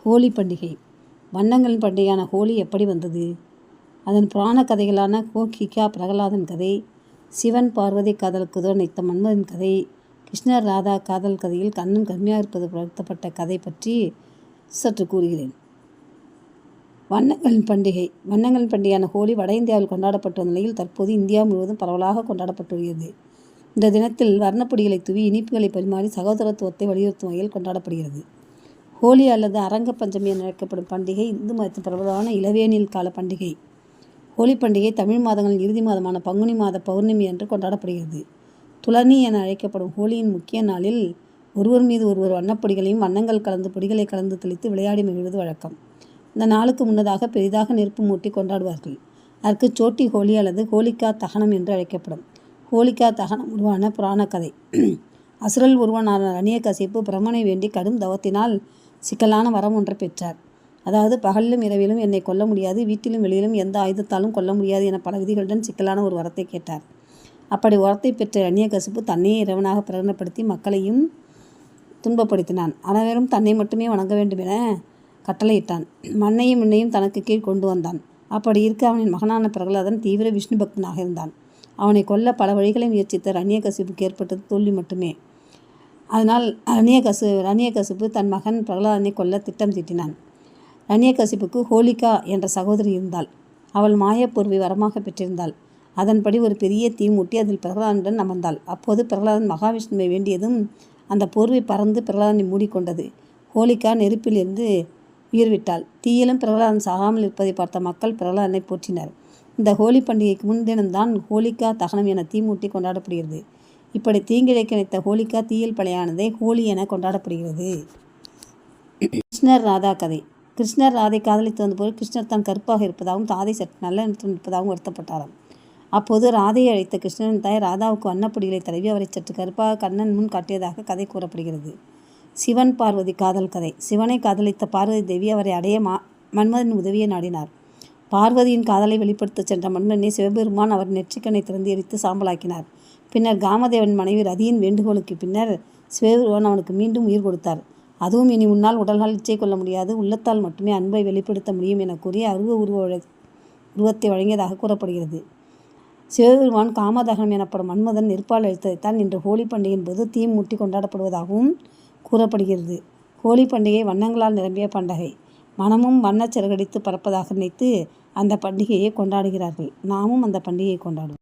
ஹோலி பண்டிகை. வண்ணங்களின் பண்டிகையான ஹோலி எப்படி வந்தது? அதன் புராண கதைகளான கோகிகா பிரகலாதன் கதை, சிவன் பார்வதி காதலுக்கு உதவ மன்மதன் கதை, கிருஷ்ணர் ராதா காதல் கதையில் கண்ணன் கருமையாக இருப்பது புலர்த்தப்பட்ட கதை பற்றி சற்று கூறுகிறேன். வண்ணங்களின் பண்டிகை. வண்ணங்களின் பண்டிகையான ஹோலி வட இந்தியாவில் கொண்டாடப்பட்ட நிலையில் தற்போது இந்தியா முழுவதும் பரவலாக கொண்டாடப்பட்டு வருகிறது. இந்த தினத்தில் வர்ணப்பொடிகளை தூவி இனிப்புகளை பரிமாறி சகோதரத்துவத்தை வலியுறுத்தும் வகையில் கொண்டாடப்படுகிறது. ஹோலி அல்லது அரங்க பஞ்சமி என அழைக்கப்படும் பண்டிகை இந்து மதத்தின் பிரபலமான இளவேனில் கால பண்டிகை. ஹோலி பண்டிகை தமிழ் மாதங்களின் இறுதி மாதமான பங்குனி மாத பௌர்ணமி அன்று கொண்டாடப்படுகிறது. துலனி என அழைக்கப்படும் ஹோலியின் முக்கிய நாளில் ஒருவர் மீது ஒருவர் வண்ணப்பொடிகளையும் வண்ணங்கள் கலந்து பொடிகளை கலந்து தெளித்து விளையாடி மகிழ்வது வழக்கம். இந்த நாளுக்கு முன்னதாக பெரிதாக நெருப்பு மூட்டி கொண்டாடுவார்கள். அதற்கு சோட்டி ஹோலி அல்லது ஹோலிகா தகனம் என்று அழைக்கப்படும். ஹோலிகா தகனம் உருவான புராண கதை. அசுரல் ஒருவனான இரணியகசிப்பு பிரம்மனை வேண்டி கடும் தவத்தினால் சிக்கலான வரம் ஒன்றை பெற்றார். அதாவது பகலிலும் இரவிலும் என்னை கொல்ல முடியாது, வீட்டிலும் வெளியிலும் எந்த ஆயுதத்தாலும் கொல்ல முடியாது என பல விதிகளுடன் சிக்கலான ஒரு வரத்தை கேட்டார். அப்படி வரத்தை பெற்ற இரணியகசிப்பு தன்னையே இறைவனாக பிரகடனப்படுத்தி மக்களையும் துன்பப்படுத்தினான். அனைவரும் தன்னை மட்டுமே வணங்க வேண்டும் என கட்டளையிட்டான். மண்ணையும் விண்ணையும் தனக்கு கீழ் கொண்டு வந்தான். அப்படி இருக்க அவனின் மகனான பிரகலாதன் தீவிர விஷ்ணு பக்தனாக இருந்தான். அவனை கொல்ல பல வழிகளை முயற்சித்த இரணியகசிப்புக்கு ஏற்பட்டது தோல்வி மட்டுமே. அதனால் இரணியகசிப்பு தன் மகன் பிரகலாதனை கொல்ல திட்டம் தீட்டினான். இரணியகசிப்புக்கு ஹோலிகா என்ற சகோதரி இருந்தாள். அவள் மாயப்பொருவை வரமாக பெற்றிருந்தாள். அதன்படி ஒரு பெரிய தீ மூட்டி அதில் பிரகலாதனுடன் அமர்ந்தாள். அப்போது பிரகலாதன் மகாவிஷ்ணுவை வேண்டியதும் அந்த போர்வை பறந்து பிரகலாதனை மூடிக்கொண்டது. ஹோலிகா நெருப்பிலிருந்து உயிர்விட்டாள். தீயிலும் பிரகலாதன் சாகாமல் இருப்பதை பார்த்த மக்கள் பிரகலாதனை போற்றினர். இந்த ஹோலி பண்டிகைக்கு முன்தினம்தான் ஹோலிகா தகனம் என தீமூட்டி கொண்டாடப்படுகிறது. இப்படி தீங்கிழைக்க நினைத்த ஹோலிகா தீயில் பலியானதை ஹோலி என கொண்டாடப்படுகிறது. கிருஷ்ணர் ராதா கதை. கிருஷ்ணர் ராதை காதலித்து வந்தபோது கிருஷ்ணர் தான் கருப்பாக இருப்பதாகவும் ராதை சற்று நல்ல நிறுத்தம் இருப்பதாகவும் வருத்தப்பட்டாராம். அப்போது ராதையை அழைத்த கிருஷ்ணரின் தாய் ராதாவுக்கு வண்ணப்பொடிகளை தடவி அவரை சற்று கருப்பாக கண்ணன் முன் காட்டியதாக கதை கூறப்படுகிறது. சிவன் பார்வதி காதல் கதை. சிவனை காதலித்த பார்வதி தேவி அவரை அடைய மன்மதனின் உதவியை நாடினார். பார்வதியின் காதலை வெளிப்படுத்த சென்ற மன்மதனை சிவபெருமான் அவர் நெற்றிக்கண்ணை திறந்து எரித்து சாம்பலாக்கினார். பின்னர் காமதேவன் மனைவி ரதியின் வேண்டுகோளுக்கு பின்னர் சிவபெருமான் அவனுக்கு மீண்டும் உயிர் கொடுத்தார். அதுவும் இனி முன்னால் உடல்கள் இச்சை கொள்ள முடியாது, உள்ளத்தால் மட்டுமே அன்பை வெளிப்படுத்த முடியும் என கூறி உருவத்தை வழங்கியதாக கூறப்படுகிறது. சிவபெருமான் காமதகனம் எனப்படும் மன்மதன் நெருப்பால் அழித்ததைத்தான் இன்று ஹோலி பண்டிகையின் போது தீ மூட்டி கொண்டாடப்படுவதாகவும் கூறப்படுகிறது. ஹோலி பண்டிகை வண்ணங்களால் நிரம்பிய பண்டிகை. மனமும் வண்ணச் சிறகடித்து பறப்பதாக நினைத்து அந்த பண்டிகையை கொண்டாடுகிறார்கள். நாமும் அந்த பண்டிகையை கொண்டாடுவோம்.